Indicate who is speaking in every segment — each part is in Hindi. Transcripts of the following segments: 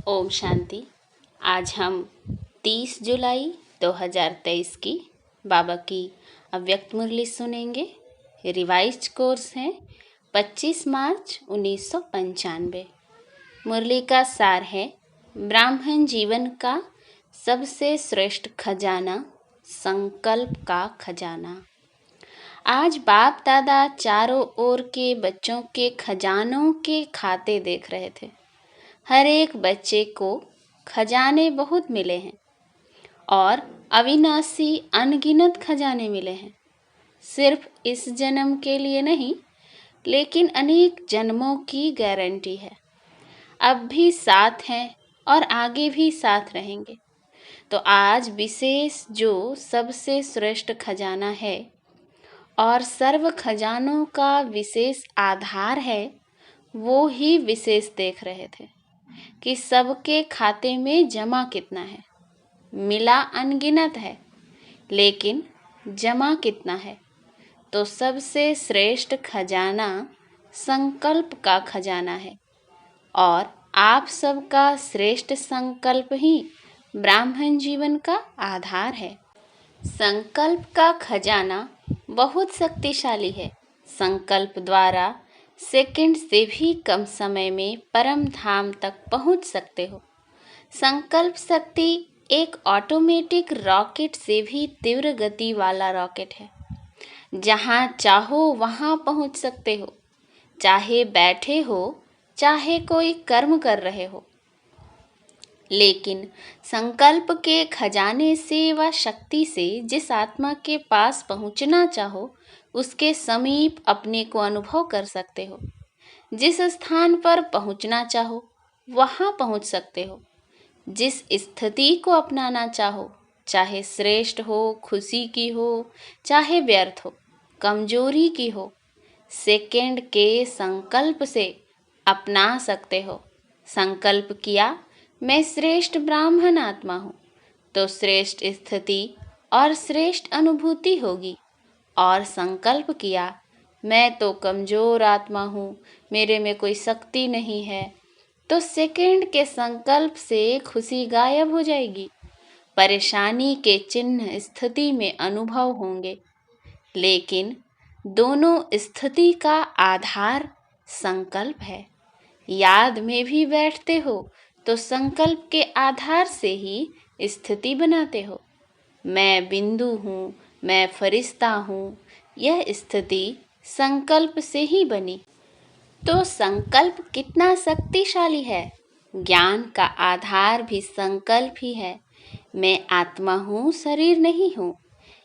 Speaker 1: ओम शांति। आज हम 30 जुलाई 2023 की बाबा की अव्यक्त मुरली सुनेंगे। रिवाइज्ड कोर्स है 25 मार्च 1995। मुरली का सार है ब्राह्मण जीवन का सबसे श्रेष्ठ खजाना, संकल्प का खजाना। आज बाप दादा चारों ओर के बच्चों के खजानों के खाते देख रहे थे। हर एक बच्चे को खजाने बहुत मिले हैं और अविनाशी अनगिनत खजाने मिले हैं। सिर्फ इस जन्म के लिए नहीं, लेकिन अनेक जन्मों की गारंटी है। अब भी साथ हैं और आगे भी साथ रहेंगे। तो आज विशेष जो सबसे श्रेष्ठ खजाना है और सर्व खजानों का विशेष आधार है, वो ही विशेष देख रहे थे कि सबके खाते में जमा कितना है। मिला अनगिनत है, लेकिन जमा कितना है? तो सबसे श्रेष्ठ खजाना संकल्प का खजाना है और आप सबका श्रेष्ठ संकल्प ही ब्राह्मण जीवन का आधार है। संकल्प का खजाना बहुत शक्तिशाली है। संकल्प द्वारा सेकंड से भी कम समय में परम धाम तक पहुंच सकते हो। संकल्प शक्ति एक ऑटोमेटिक रॉकेट से भी तीव्र गति वाला रॉकेट है। जहां चाहो वहां पहुंच सकते हो, चाहे बैठे हो, चाहे कोई कर्म कर रहे हो। लेकिन संकल्प के खजाने से व शक्ति से जिस आत्मा के पास पहुंचना चाहो, उसके समीप अपने को अनुभव कर सकते हो। जिस स्थान पर पहुंचना चाहो वहां पहुंच सकते हो। जिस स्थिति को अपनाना चाहो, चाहे श्रेष्ठ हो, खुशी की हो, चाहे व्यर्थ हो, कमजोरी की हो, सेकंड के संकल्प से अपना सकते हो। संकल्प किया मैं श्रेष्ठ ब्राह्मण आत्मा हूँ, तो श्रेष्ठ स्थिति और श्रेष्ठ अनुभूति होगी। और संकल्प किया मैं तो कमजोर आत्मा हूँ, मेरे में कोई शक्ति नहीं है, तो सेकंड के संकल्प से खुशी गायब हो जाएगी। परेशानी के चिन्ह स्थिति में अनुभव होंगे, लेकिन दोनों स्थिति का आधार संकल्प है। याद में भी बैठते हो तो संकल्प के आधार से ही स्थिति बनाते हो। मैं बिंदु हूँ, मैं फरिश्ता हूँ, यह स्थिति संकल्प से ही बनी। तो संकल्प कितना शक्तिशाली है। ज्ञान का आधार भी संकल्प ही है। मैं आत्मा हूँ, शरीर नहीं हूँ,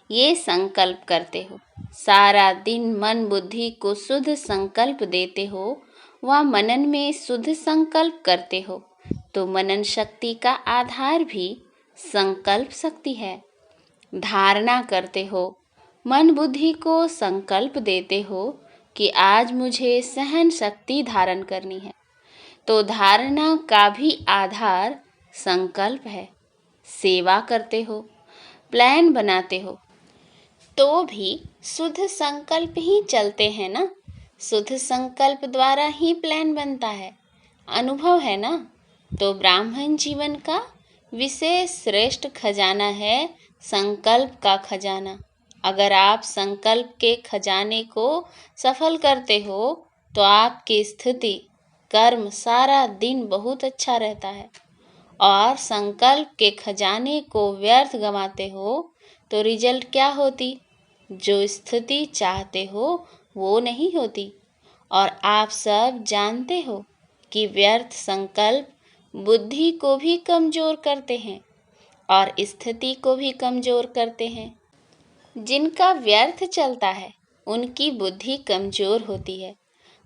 Speaker 1: ये संकल्प करते हो। सारा दिन मन बुद्धि को शुद्ध संकल्प देते हो व मनन में शुद्ध संकल्प करते हो, तो मनन शक्ति का आधार भी संकल्प शक्ति है। धारणा करते हो, मन बुद्धि को संकल्प देते हो कि आज मुझे सहन शक्ति धारण करनी है, तो धारणा का भी आधार संकल्प है। सेवा करते हो, प्लान बनाते हो, तो भी शुद्ध संकल्प ही चलते हैं ना। शुद्ध संकल्प द्वारा ही प्लान बनता है, अनुभव है ना। तो ब्राह्मण जीवन का विशेष श्रेष्ठ खजाना है संकल्प का खजाना। अगर आप संकल्प के खजाने को सफल करते हो, तो आपकी स्थिति, कर्म सारा दिन बहुत अच्छा रहता है। और संकल्प के खजाने को व्यर्थ गंवाते हो, तो रिजल्ट क्या होती? जो स्थिति चाहते हो वो नहीं होती। और आप सब जानते हो कि व्यर्थ संकल्प बुद्धि को भी कमजोर करते हैं और स्थिति को भी कमजोर करते हैं। जिनका व्यर्थ चलता है उनकी बुद्धि कमजोर होती है,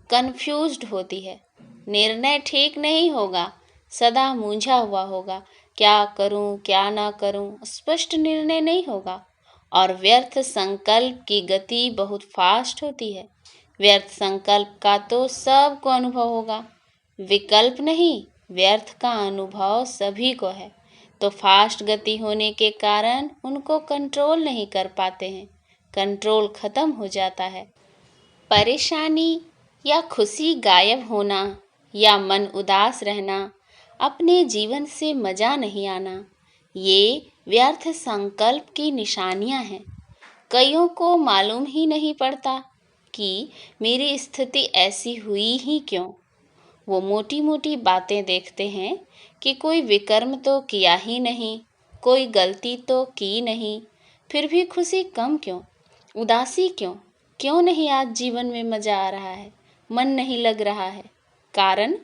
Speaker 1: कंफ्यूज्ड होती है, निर्णय ठीक नहीं होगा, सदा मूंझा हुआ होगा, क्या करूं क्या ना करूं, स्पष्ट निर्णय नहीं होगा। और व्यर्थ संकल्प की गति बहुत फास्ट होती है। व्यर्थ संकल्प का तो सबको अनुभव होगा, विकल्प नहीं, व्यर्थ का अनुभव सभी को है। तो फास्ट गति होने के कारण उनको कंट्रोल नहीं कर पाते हैं, कंट्रोल खत्म हो जाता है। परेशानी या खुशी गायब होना या मन उदास रहना अपने जीवन से मजा नहीं आना, ये व्यर्थ संकल्प की निशानियां हैं। कईयों को मालूम ही नहीं पड़ता कि मेरी स्थिति ऐसी हुई ही क्यों। वो मोटी मोटी बातें देखते हैं कि कोई विकर्म तो किया ही नहीं, कोई गलती तो की नहीं, फिर भी खुशी कम क्यों, उदासी क्यों, क्यों नहीं आज जीवन में मजा आ रहा है, मन नहीं लग रहा है। कारण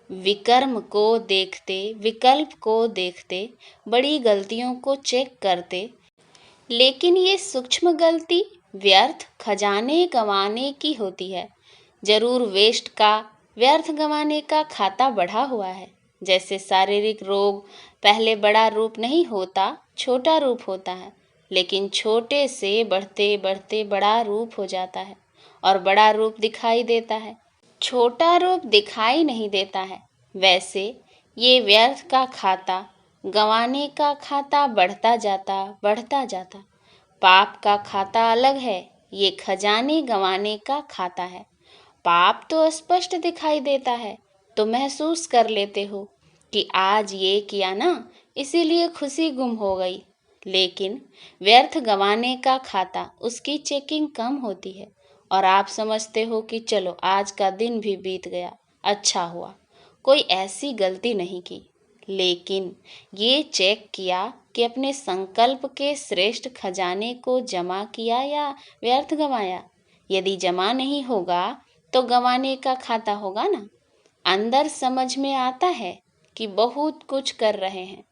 Speaker 1: विकर्म को देखते, विकल्प को देखते, बड़ी गलतियों को चेक करते, लेकिन ये सूक्ष्म गलती व्यर्थ खजाने गंवाने की होती है। जरूर वेस्ट का, व्यर्थ गंवाने का खाता बढ़ा हुआ है। जैसे शारीरिक रोग पहले बड़ा रूप नहीं होता, छोटा रूप होता है, लेकिन छोटे से बढ़ते बढ़ते बड़ा रूप हो जाता है और बड़ा रूप दिखाई देता है, छोटा रूप दिखाई नहीं देता है। वैसे ये व्यर्थ का खाता, गंवाने का खाता बढ़ता जाता। पाप का खाता अलग है, ये खजाने गंवाने का खाता है। पाप तो स्पष्ट दिखाई देता है, तो महसूस कर लेते हो कि आज ये किया ना, इसीलिए खुशी गुम हो गई। लेकिन व्यर्थ गंवाने का खाता, उसकी चेकिंग कम होती है और आप समझते हो कि चलो आज का दिन भी बीत गया, अच्छा हुआ, कोई ऐसी गलती नहीं की। लेकिन ये चेक किया कि अपने संकल्प के श्रेष्ठ खजाने को जमा किया या व्यर्थ गंवाया। यदि जमा नहीं होगा तो गंवाने का खाता होगा ना। अंदर समझ में आता है कि बहुत कुछ कर रहे हैं,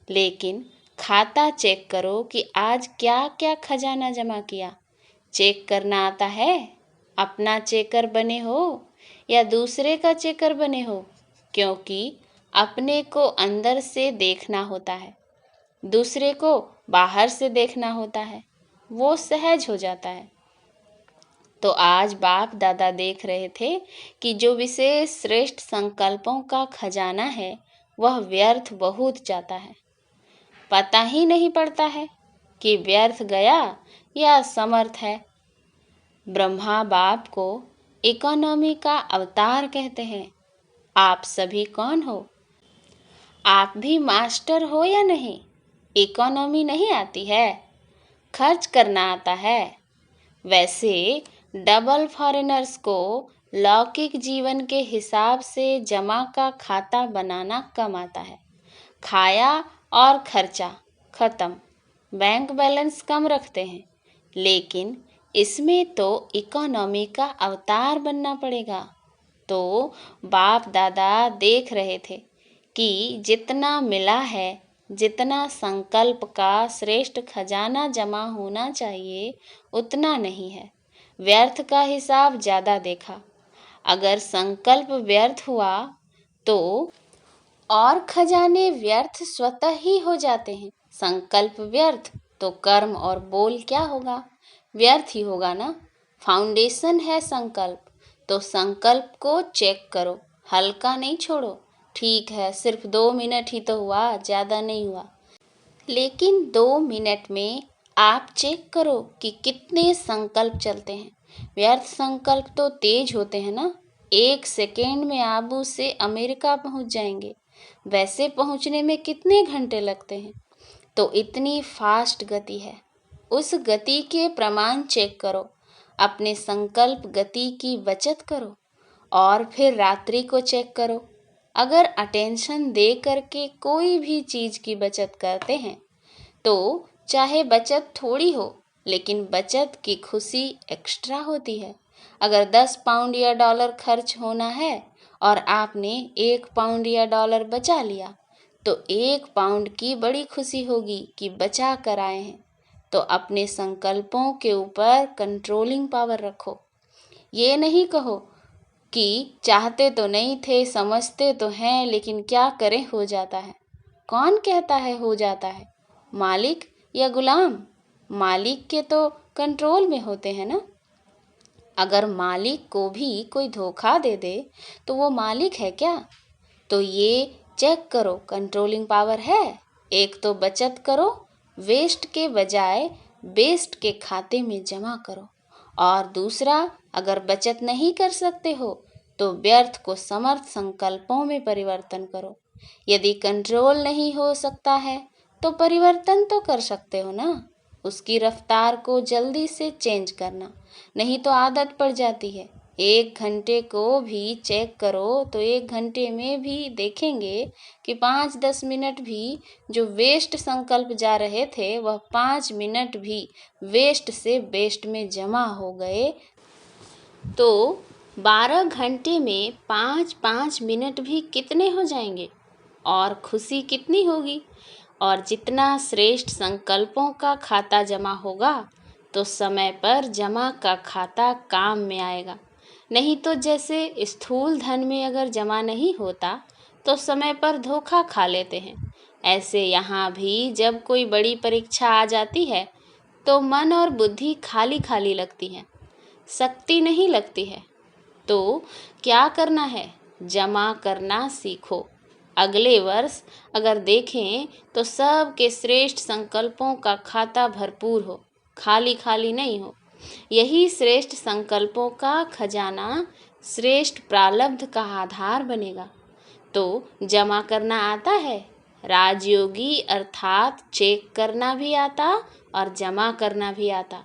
Speaker 1: लेकिन खाता चेक करो कि आज क्या क्या खजाना जमा किया। चेक करना आता है? अपना चेकर बने हो या दूसरे का चेकर बने हो? क्योंकि अपने को अंदर से देखना होता है, दूसरे को बाहर से देखना होता है, वो सहज हो जाता है। तो आज बाप दादा देख रहे थे कि जो विशेष श्रेष्ठ संकल्पों का खजाना है, वह व्यर्थ बहुत जाता है। पता ही नहीं पड़ता है कि व्यर्थ गया या समर्थ है। ब्रह्मा बाप को इकोनॉमी का अवतार कहते हैं। आप सभी कौन हो? आप भी मास्टर हो या नहीं? इकोनॉमी नहीं आती है, खर्च करना आता है। वैसे डबल फॉरेनर्स को लौकिक जीवन के हिसाब से जमा का खाता बनाना कम आता है। खाया और खर्चा खत्म, बैंक बैलेंस कम रखते हैं। लेकिन इसमें तो इकोनॉमी का अवतार बनना पड़ेगा। तो बाप दादा देख रहे थे कि जितना मिला है, जितना संकल्प का श्रेष्ठ खजाना जमा होना चाहिए, उतना नहीं है। व्यर्थ का हिसाब ज़्यादा देखा। अगर संकल्प व्यर्थ हुआ तो और खजाने व्यर्थ स्वतः ही हो जाते हैं। संकल्प व्यर्थ तो कर्म और बोल क्या होगा? व्यर्थ ही होगा ना। फाउंडेशन है संकल्प, तो संकल्प को चेक करो, हल्का नहीं छोड़ो। ठीक है, सिर्फ 2 मिनट ही तो हुआ, ज़्यादा नहीं हुआ, लेकिन 2 मिनट में आप चेक करो कि कितने संकल्प चलते हैं। व्यर्थ संकल्प तो तेज होते हैं ना, 1 सेकेंड में आबू से अमेरिका पहुंच जाएंगे। वैसे पहुंचने में कितने घंटे लगते हैं? तो इतनी फास्ट गति है। उस गति के प्रमाण चेक करो, अपने संकल्प गति की बचत करो और फिर रात्रि को चेक करो। अगर अटेंशन दे करके कोई भी चीज़ की बचत करते हैं तो चाहे बचत थोड़ी हो, लेकिन बचत की खुशी एक्स्ट्रा होती है। अगर 10 पाउंड या डॉलर खर्च होना है और आपने 1 पाउंड या डॉलर बचा लिया, तो 1 पाउंड की बड़ी खुशी होगी कि बचा कर आए हैं। तो अपने संकल्पों के ऊपर कंट्रोलिंग पावर रखो। ये नहीं कहो कि चाहते तो नहीं थे, समझते तो हैं, लेकिन क्या करें हो जाता है। कौन कहता है हो जाता है? मालिक या गुलाम? मालिक के तो कंट्रोल में होते हैं ना। अगर मालिक को भी कोई धोखा दे दे तो वो मालिक है क्या? तो ये चेक करो, कंट्रोलिंग पावर है। एक तो बचत करो, वेस्ट के बजाय बेस्ट के खाते में जमा करो। और दूसरा, अगर बचत नहीं कर सकते हो तो व्यर्थ को समर्थ संकल्पों में परिवर्तन करो। यदि कंट्रोल नहीं हो सकता है तो परिवर्तन तो कर सकते हो ना, उसकी रफ्तार को जल्दी से चेंज करना, नहीं तो आदत पड़ जाती है। 1 घंटे को भी चेक करो तो 1 घंटे में भी देखेंगे कि 5-10 मिनट भी जो वेस्ट संकल्प जा रहे थे वह 5 मिनट भी वेस्ट से बेस्ट में जमा हो गए। तो 12 घंटे में 5-5 मिनट भी कितने हो जाएंगे और खुशी कितनी होगी। और जितना श्रेष्ठ संकल्पों का खाता जमा होगा तो समय पर जमा का खाता काम में आएगा। नहीं तो जैसे स्थूल धन में अगर जमा नहीं होता तो समय पर धोखा खा लेते हैं, ऐसे यहाँ भी जब कोई बड़ी परीक्षा आ जाती है तो मन और बुद्धि खाली खाली लगती है, शक्ति नहीं लगती है। तो क्या करना है, जमा करना सीखो। अगले वर्ष अगर देखें तो सबके श्रेष्ठ संकल्पों का खाता भरपूर हो, खाली खाली नहीं हो। यही श्रेष्ठ संकल्पों का खजाना श्रेष्ठ प्रारब्ध का आधार बनेगा। तो जमा करना आता है, राजयोगी अर्थात चेक करना भी आता और जमा करना भी आता।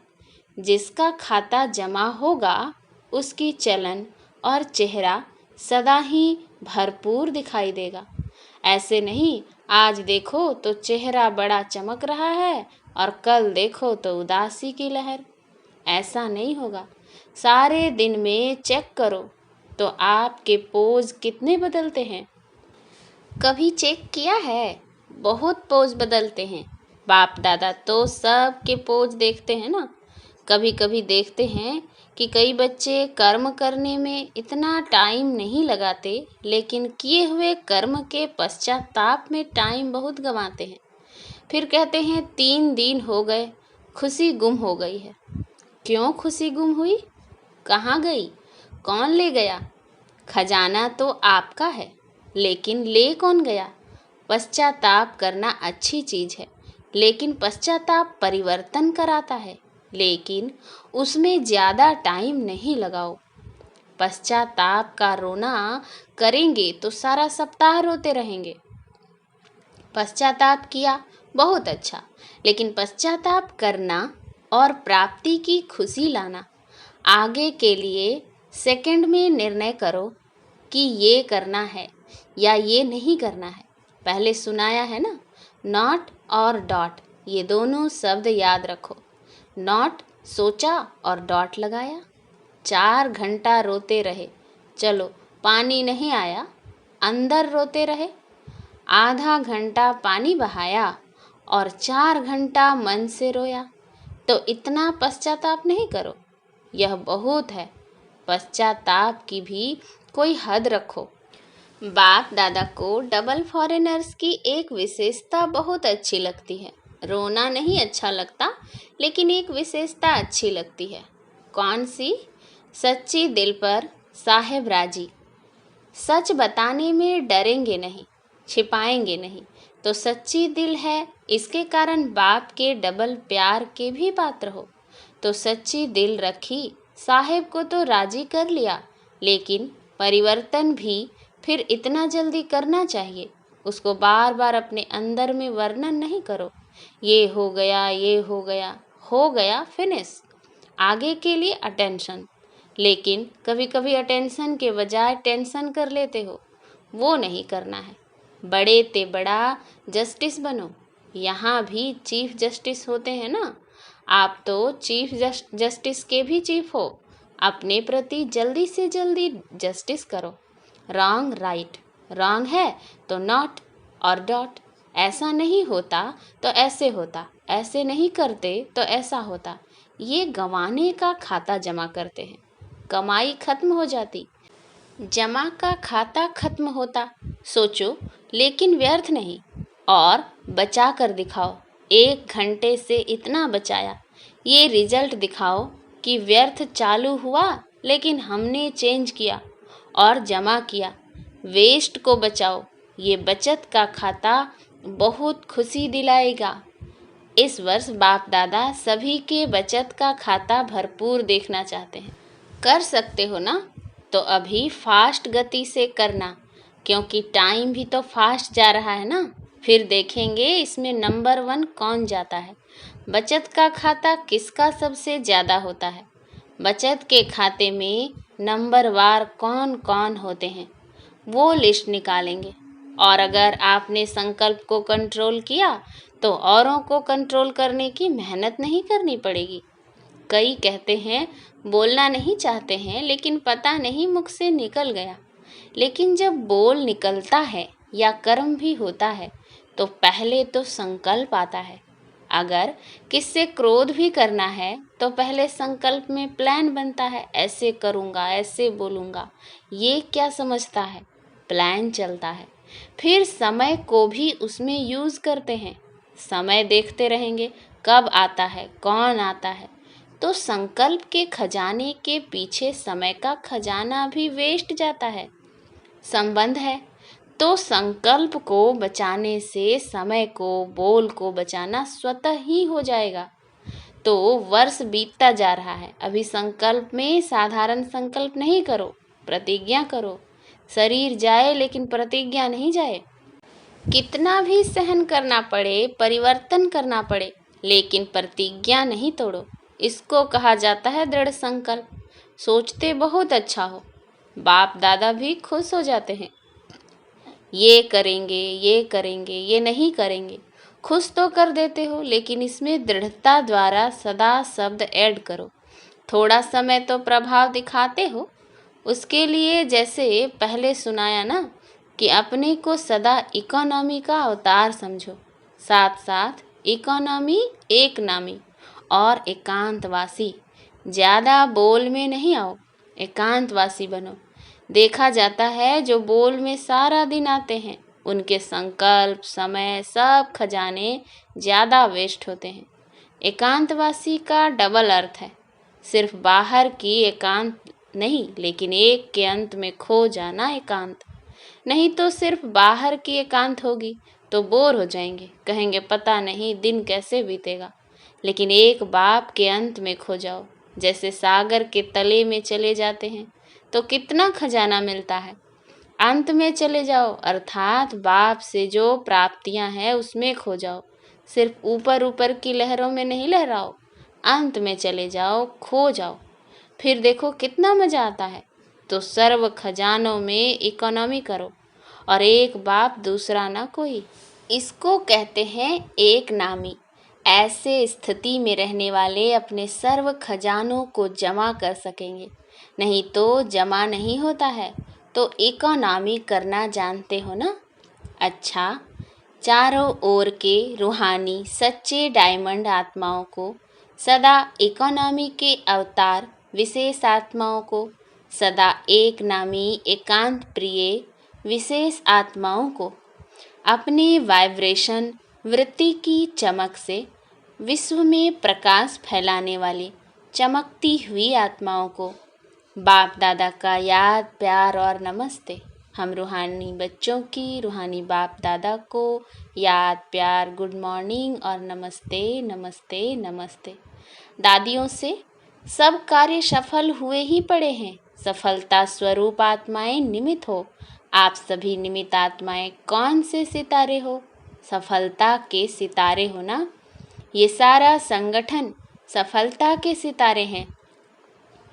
Speaker 1: जिसका खाता जमा होगा उसकी चलन और चेहरा सदा ही भरपूर दिखाई देगा। ऐसे नहीं आज देखो तो चेहरा बड़ा चमक रहा है और कल देखो तो उदासी की लहर, ऐसा नहीं होगा। सारे दिन में चेक करो तो आपके पोज कितने बदलते हैं। कभी चेक किया है, बहुत पोज बदलते हैं। बाप दादा तो सबके पोज देखते हैं ना। कभी कभी देखते हैं कि कई बच्चे कर्म करने में इतना टाइम नहीं लगाते, लेकिन किए हुए कर्म के पश्चाताप में टाइम बहुत गंवाते हैं। फिर कहते हैं 3 दिन हो गए, खुशी गुम हो गई है। क्यों खुशी गुम हुई, कहाँ गई, कौन ले गया। खजाना तो आपका है, लेकिन ले कौन गया। पश्चाताप करना अच्छी चीज़ है, लेकिन पश्चाताप परिवर्तन कराता है, लेकिन उसमें ज़्यादा टाइम नहीं लगाओ। पश्चाताप का रोना करेंगे तो सारा सप्ताह रोते रहेंगे। पश्चाताप किया बहुत अच्छा, लेकिन पश्चाताप करना और प्राप्ति की खुशी लाना, आगे के लिए सेकंड में निर्णय करो कि ये करना है या ये नहीं करना है। पहले सुनाया है ना, नॉट और डॉट, ये दोनों शब्द याद रखो। नॉट सोचा और डॉट लगाया। 4 घंटा रोते रहे, चलो पानी नहीं आया, अंदर रोते रहे। आधा घंटा पानी बहाया और 4 घंटा मन से रोया, तो इतना पश्चाताप नहीं करो, यह बहुत है। पश्चाताप की भी कोई हद रखो। बाप दादा को डबल फॉरेनर्स की एक विशेषता बहुत अच्छी लगती है। रोना नहीं अच्छा लगता, लेकिन एक विशेषता अच्छी लगती है। कौन सी? सच्ची दिल पर साहेब राजी। सच बताने में डरेंगे नहीं, छिपाएंगे नहीं, तो सच्ची दिल है, इसके कारण बाप के डबल प्यार के भी पात्र हो। तो सच्ची दिल रखी, साहेब को तो राजी कर लिया, लेकिन परिवर्तन भी फिर इतना जल्दी करना चाहिए। उसको बार बार अपने अंदर में वर्णन नहीं करो, ये हो गया, ये हो गया, हो गया, फिनिश। आगे के लिए अटेंशन, लेकिन कभी कभी अटेंशन के बजाय टेंशन कर लेते हो, वो नहीं करना है। बड़े ते बड़ा जस्टिस बनो। यहाँ भी चीफ जस्टिस होते हैं ना, आप तो चीफ जस्टिस के भी चीफ हो। अपने प्रति जल्दी से जल्दी जस्टिस करो। रॉन्ग राइट, रॉन्ग है तो नॉट और डॉट। ऐसा नहीं होता तो ऐसे होता, ऐसे नहीं करते तो ऐसा होता। ये गंवाने का खाता जमा करते हैं, कमाई खत्म हो जाती, जमा का खाता खत्म होता। सोचो, लेकिन व्यर्थ नहीं, और बचा कर दिखाओ। 1 घंटे से इतना बचाया, ये रिजल्ट दिखाओ कि व्यर्थ चालू हुआ, लेकिन हमने चेंज किया और जमा किया। वेस्ट को बचाओ, ये बचत का खाता बहुत खुशी दिलाएगा। इस वर्ष बाप दादा सभी के बचत का खाता भरपूर देखना चाहते हैं। कर सकते हो ना, तो अभी फास्ट गति से करना। क्योंकि टाइम भी तो फास्ट जा रहा है ना। फिर देखेंगे इसमें नंबर 1 कौन जाता है। बचत का खाता किसका सबसे ज़्यादा होता है। बचत के खाते में नंबरवार कौन कौन होते हैं वो लिस्ट निकालेंगे। और अगर आपने संकल्प को कंट्रोल किया तो औरों को कंट्रोल करने की मेहनत नहीं करनी पड़ेगी। कई कहते हैं बोलना नहीं चाहते हैं लेकिन पता नहीं मुख से निकल गया। लेकिन जब बोल निकलता है या कर्म भी होता है तो पहले तो संकल्प आता है। अगर किससे क्रोध भी करना है तो पहले संकल्प में प्लान बनता है, ऐसे करूँगा, ऐसे बोलूँगा। ये क्या समझता है, प्लान चलता है। फिर समय को भी उसमें यूज़ करते हैं। समय देखते रहेंगे कब आता है, कौन आता है। तो संकल्प के खजाने के पीछे समय का खजाना भी वेस्ट जाता है। संबंध है तो संकल्प को बचाने से समय को, बोल को बचाना स्वतः ही हो जाएगा। तो वर्ष बीतता जा रहा है, अभी संकल्प में साधारण संकल्प नहीं करो, प्रतिज्ञा करो। शरीर जाए लेकिन प्रतिज्ञा नहीं जाए। कितना भी सहन करना पड़े, परिवर्तन करना पड़े, लेकिन प्रतिज्ञा नहीं तोड़ो। इसको कहा जाता है दृढ़ संकल्प। सोचते बहुत अच्छा हो, बाप दादा भी खुश हो जाते हैं। ये करेंगे, ये करेंगे, ये नहीं करेंगे, खुश तो कर देते हो, लेकिन इसमें दृढ़ता द्वारा सदा शब्द ऐड करो। थोड़ा समय तो प्रभाव दिखाते हो। उसके लिए जैसे पहले सुनाया ना कि अपने को सदा इकोनॉमी का अवतार समझो। साथ साथ इकोनॉमी एक नामी और एकांतवासी। ज़्यादा बोल में नहीं आओ, एकांतवासी बनो। देखा जाता है जो बोल में सारा दिन आते हैं उनके संकल्प, समय, सब खजाने ज़्यादा वेस्ट होते हैं। एकांतवासी का डबल अर्थ है, सिर्फ बाहर की एकांत नहीं, लेकिन एक के अंत में खो जाना एकांत। नहीं तो सिर्फ बाहर की एकांत होगी तो बोर हो जाएंगे, कहेंगे पता नहीं दिन कैसे बीतेगा। लेकिन एक बाप के अंत में खो जाओ, जैसे सागर के तले में चले जाते हैं तो कितना खजाना मिलता है। अंत में चले जाओ अर्थात बाप से जो प्राप्तियां हैं उसमें खो जाओ। सिर्फ ऊपर ऊपर की लहरों में नहीं लहराओ, अंत में चले जाओ, खो जाओ। फिर देखो कितना मजा आता है। तो सर्व खजानों में इकोनॉमी करो और एक बाप दूसरा ना कोई। इसको कहते हैं एक नामी। ऐसे स्थिति में रहने वाले अपने सर्व खजानों को जमा कर सकेंगे। नहीं तो जमा नहीं होता है। तो इकोनॉमी करना जानते हो ना। अच्छा, चारों ओर के रूहानी सच्चे डायमंड आत्माओं को, सदा इकोनॉमी के अवतार विशेष आत्माओं को, सदा एक नामी एकांत प्रिय विशेष आत्माओं को, अपने वाइब्रेशन वृत्ति की चमक से विश्व में प्रकाश फैलाने वाली चमकती हुई आत्माओं को बाप दादा का याद, प्यार और नमस्ते। हम रूहानी बच्चों की रूहानी बाप दादा को याद, प्यार, गुड मॉर्निंग और नमस्ते नमस्ते नमस्ते। दादियों से सब कार्य सफल हुए ही पड़े हैं। सफलता स्वरूप आत्माएं निमित्त हो। आप सभी निमित्त आत्माएं कौन से सितारे हो? सफलता के सितारे हो ना। ये सारा संगठन सफलता के सितारे हैं।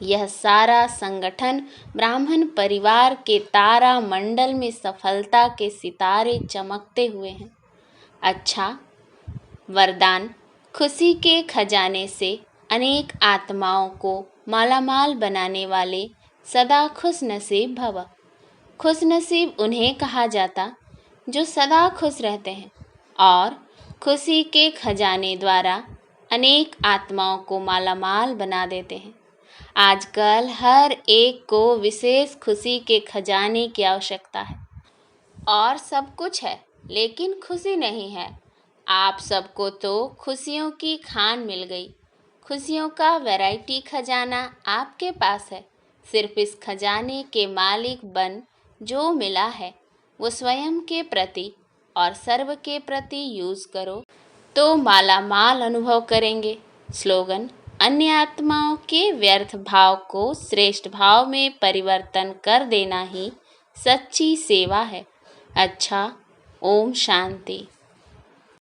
Speaker 1: यह सारा संगठन ब्राह्मण परिवार के तारा मंडल में सफलता के सितारे चमकते हुए हैं। अच्छा, वरदान। खुशी के खजाने से अनेक आत्माओं को मालामाल बनाने वाले सदा खुश नसीब भव। खुश नसीब उन्हें कहा जाता जो सदा खुश रहते हैं और खुशी के खजाने द्वारा अनेक आत्माओं को मालामाल बना देते हैं। आजकल हर एक को विशेष खुशी के खजाने की आवश्यकता है। और सब कुछ है लेकिन खुशी नहीं है। आप सबको तो खुशियों की खान मिल गई। खुशियों का वैरायटी खजाना आपके पास है। सिर्फ इस खजाने के मालिक बन जो मिला है वो स्वयं के प्रति और सर्व के प्रति यूज़ करो तो मालामाल अनुभव करेंगे। स्लोगन। अन्य आत्माओं के व्यर्थ भाव को श्रेष्ठ भाव में परिवर्तन कर देना ही सच्ची सेवा है। अच्छा। ओम शांति।